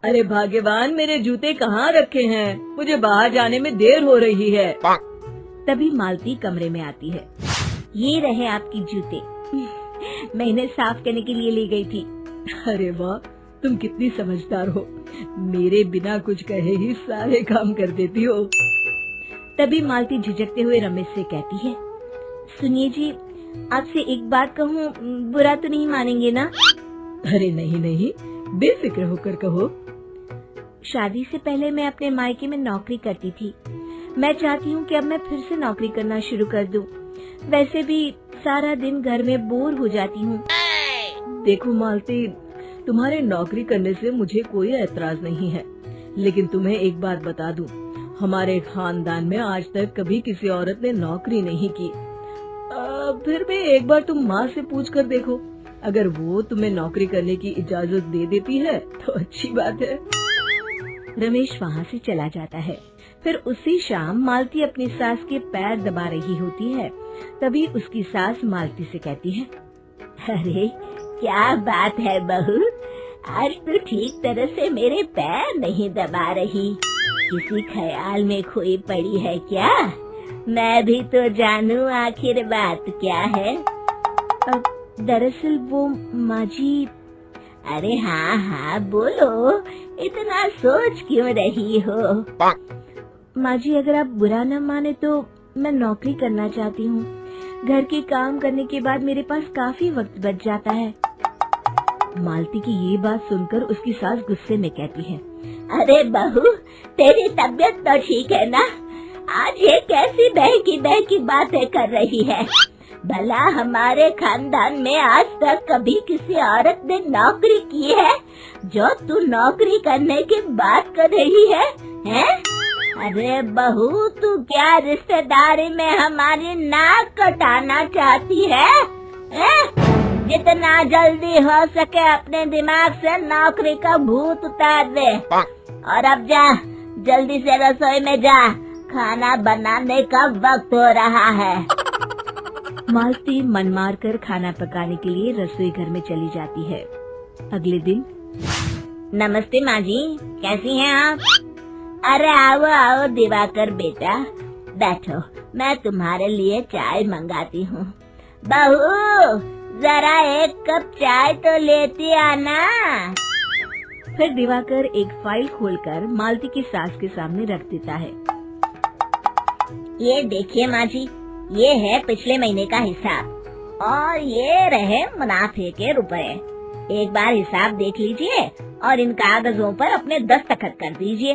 अरे भाग्यवान, मेरे जूते कहाँ रखे हैं? मुझे बाहर जाने में देर हो रही है। तभी मालती कमरे में आती है। ये रहे आपकी जूते। मैं इन्हें साफ करने के लिए ले गई थी। अरे वाह, तुम कितनी समझदार हो। मेरे बिना कुछ कहे ही सारे काम कर देती हो। तभी मालती झिझकते हुए रमेश से कहती है, सुनिए जी, आपसे एक बात कहूँ, बुरा तो नहीं मानेंगे ना? अरे नहीं नहीं, बेफिक्र होकर कहो। शादी से पहले मैं अपने मायके में नौकरी करती थी। मैं चाहती हूँ कि अब मैं फिर से नौकरी करना शुरू कर दूँ। वैसे भी सारा दिन घर में बोर हो जाती हूँ। देखो मालती, तुम्हारे नौकरी करने से मुझे कोई ऐतराज नहीं है, लेकिन तुम्हें एक बात बता दूं, हमारे खानदान में आज तक कभी किसी औरत ने नौकरी नहीं की। फिर भी एक बार तुम माँ से पूछ कर देखो, अगर वो तुम्हें नौकरी करने की इजाजत दे देती है तो अच्छी बात है। रमेश वहाँ से चला जाता है। फिर उसी शाम मालती अपनी सास के पैर दबा रही होती है। तभी उसकी सास मालती से कहती है, अरे क्या बात है बहू, आज तो ठीक तरह से मेरे पैर नहीं दबा रही। किसी ख्याल में खोई पड़ी है क्या? मैं भी तो जानूं आखिर बात क्या है। अब दरअसल वो माँ जी। अरे हाँ हाँ बोलो, इतना सोच क्यों रही हो? माँ जी, अगर आप बुरा न माने तो मैं नौकरी करना चाहती हूँ। घर के काम करने के बाद मेरे पास काफी वक्त बच जाता है। मालती की ये बात सुनकर उसकी सास गुस्से में कहती है, अरे बहू, तेरी तबीयत तो ठीक है ना? आज ये कैसी बहकी बातें कर रही है? भला हमारे खानदान में आज तक कभी किसी औरत ने नौकरी की है जो तू नौकरी करने की बात कर रही है? हैं? अरे बहू, तू क्या रिश्तेदारी में हमारी नाक कटाना चाहती है? जितना जल्दी हो सके अपने दिमाग से नौकरी का भूत उतार दे, और अब जा, जल्दी से रसोई में जा, खाना बनाने का वक्त हो रहा है। मालती मन मार कर खाना पकाने के लिए रसोई घर में चली जाती है। अगले दिन, नमस्ते माँ जी, कैसी हैं आप? अरे आओ आओ दिवाकर बेटा, बैठो, मैं तुम्हारे लिए चाय मंगाती हूँ। बहू, जरा एक कप चाय तो लेती आना। फिर दिवाकर एक फाइल खोलकर मालती की सास के सामने रख देता है। ये देखिए माँ जी, ये है पिछले महीने का हिसाब और ये रहे मुनाफे के रुपए। एक बार हिसाब देख लीजिए और इन कागजों पर अपने दस्तखत कर दीजिए।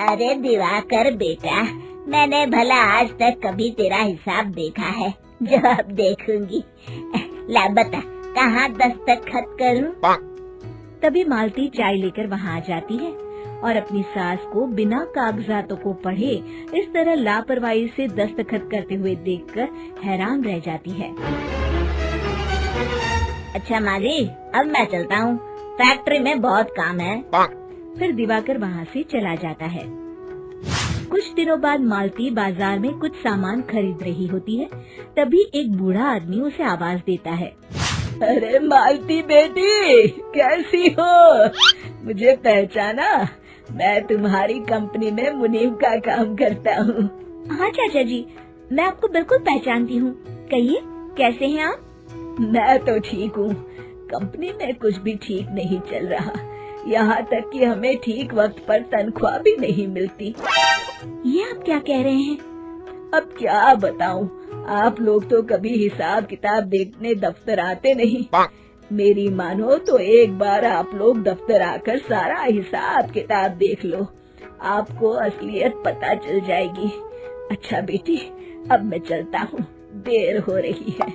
अरे दिवाकर बेटा, मैंने भला आज तक कभी तेरा हिसाब देखा है जो अब देखूंगी? ला बता, कहाँ दस्तखत करूं? तभी मालती चाय लेकर वहाँ आ जाती है और अपनी सास को बिना कागजातों को पढ़े इस तरह लापरवाही से दस्तखत करते हुए देखकर हैरान रह जाती है। अच्छा माँ जी, अब मैं चलता हूँ, फैक्ट्री में बहुत काम है। फिर दिवाकर वहाँ से चला जाता है। कुछ दिनों बाद मालती बाजार में कुछ सामान खरीद रही होती है। तभी एक बूढ़ा आदमी उसे आवाज देता है, अरे मालती बेटी, कैसी हो? मुझे पहचाना? मैं तुम्हारी कंपनी में मुनीम का काम करता हूँ। हाँ चाचा जी, मैं आपको बिल्कुल पहचानती हूँ। कहिए, कैसे हैं आप? मैं तो ठीक हूँ। कंपनी में कुछ भी ठीक नहीं चल रहा, यहाँ तक कि हमें ठीक वक्त पर तनख्वाह भी नहीं मिलती। ये आप क्या कह रहे हैं? अब क्या बताऊँ, आप लोग तो कभी हिसाब किताब देखने दफ्तर आते नहीं। मेरी मानो तो एक बार आप लोग दफ्तर आकर सारा हिसाब किताब देख लो, आपको असलियत पता चल जाएगी। अच्छा बेटी, अब मैं चलता हूँ, देर हो रही है।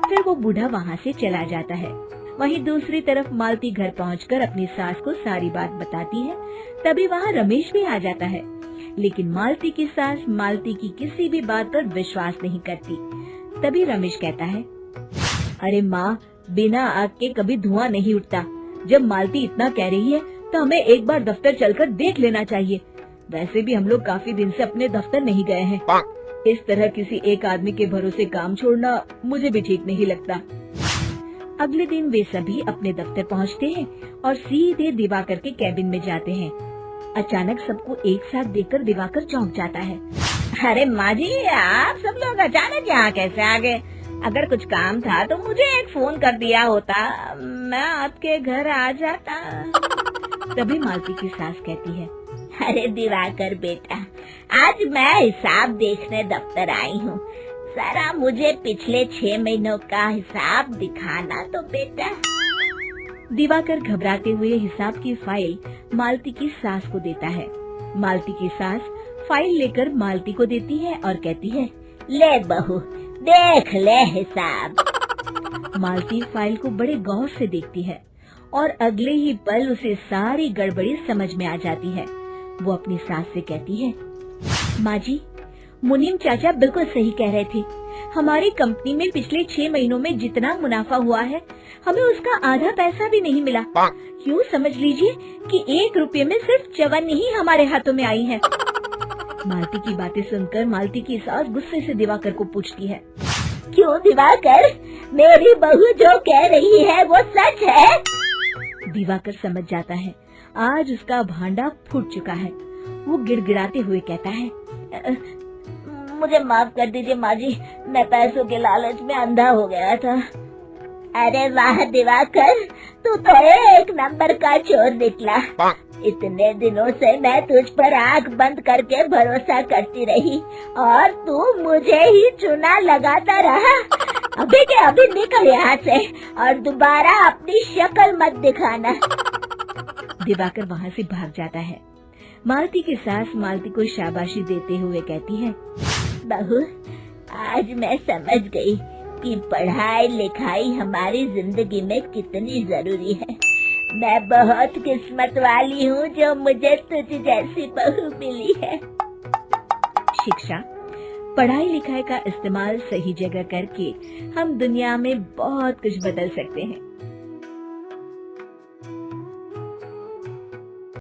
फिर वो बूढ़ा वहाँ से चला जाता है। वहीं दूसरी तरफ मालती घर पहुंचकर अपनी सास को सारी बात बताती है। तभी वहाँ रमेश भी आ जाता है, लेकिन मालती की सास मालती की किसी भी बात पर विश्वास नहीं करती। तभी रमेश कहता है, अरे माँ, बिना आग के कभी धुआं नहीं उठता। जब मालती इतना कह रही है तो हमें एक बार दफ्तर चलकर देख लेना चाहिए। वैसे भी हम लोग काफी दिन से अपने दफ्तर नहीं गए हैं। इस तरह किसी एक आदमी के भरोसे काम छोड़ना मुझे भी ठीक नहीं लगता। अगले दिन वे सभी अपने दफ्तर पहुंचते हैं और सीधे दिवाकर के कैबिन में जाते हैं। अचानक सबको एक साथ देखकर दिवाकर चौंक जाता है। अरे माँ जी, आप सब लोग अचानक यहाँ कैसे आ गए? अगर कुछ काम था तो मुझे एक फोन कर दिया होता, मैं आपके घर आ जाता। तभी मालती की सास कहती है, अरे दिवाकर बेटा, आज मैं हिसाब देखने दफ्तर आई हूँ। जरा मुझे पिछले 6 महीनों का हिसाब दिखाना तो बेटा। दिवाकर घबराते हुए हिसाब की फाइल मालती की सास को देता है। मालती की सास फाइल लेकर मालती को देती है और कहती है, ले बहू, देख ले हिसाब। मालती फाइल को बड़े गौर से देखती है और अगले ही पल उसे सारी गड़बड़ी समझ में आ जाती है। वो अपनी सास से कहती है, माँ जी, मुनीम चाचा बिल्कुल सही कह रहे थे। हमारी कंपनी में पिछले 6 महीनों में जितना मुनाफा हुआ है, हमें उसका आधा पैसा भी नहीं मिला। यूँ समझ लीजिए कि 1 रुपये में सिर्फ चवन्नी ही हमारे हाथों में आई है। मालती की बातें सुनकर मालती की सास गुस्से से दिवाकर को पूछती है, क्यों दिवाकर, मेरी बहू जो कह रही है वो सच है? दिवाकर समझ जाता है आज उसका भांडा फूट चुका है। वो गिड़गिड़ाते हुए कहता है, मुझे माफ कर दीजिए माँ जी, मैं पैसों के लालच में अंधा हो गया था। अरे वाह दिवाकर, तू तो एक नंबर का चोर निकला। इतने दिनों से मैं तुझ पर आंख बंद करके भरोसा करती रही और तू मुझे ही चुना लगाता रहा। अभी के अभी निकल यहाँ से और दोबारा अपनी शक्ल मत दिखाना। दिवाकर वहाँ से भाग जाता है। मालती की सास मालती को शाबाशी देते हुए कहती है, बहू, आज मैं समझ गई कि पढ़ाई लिखाई हमारी जिंदगी में कितनी जरूरी है। मैं बहुत किस्मत वाली हूँ जो मुझे तुझ जैसी बहू मिली है। शिक्षा, पढ़ाई लिखाई का इस्तेमाल सही जगह करके हम दुनिया में बहुत कुछ बदल सकते हैं।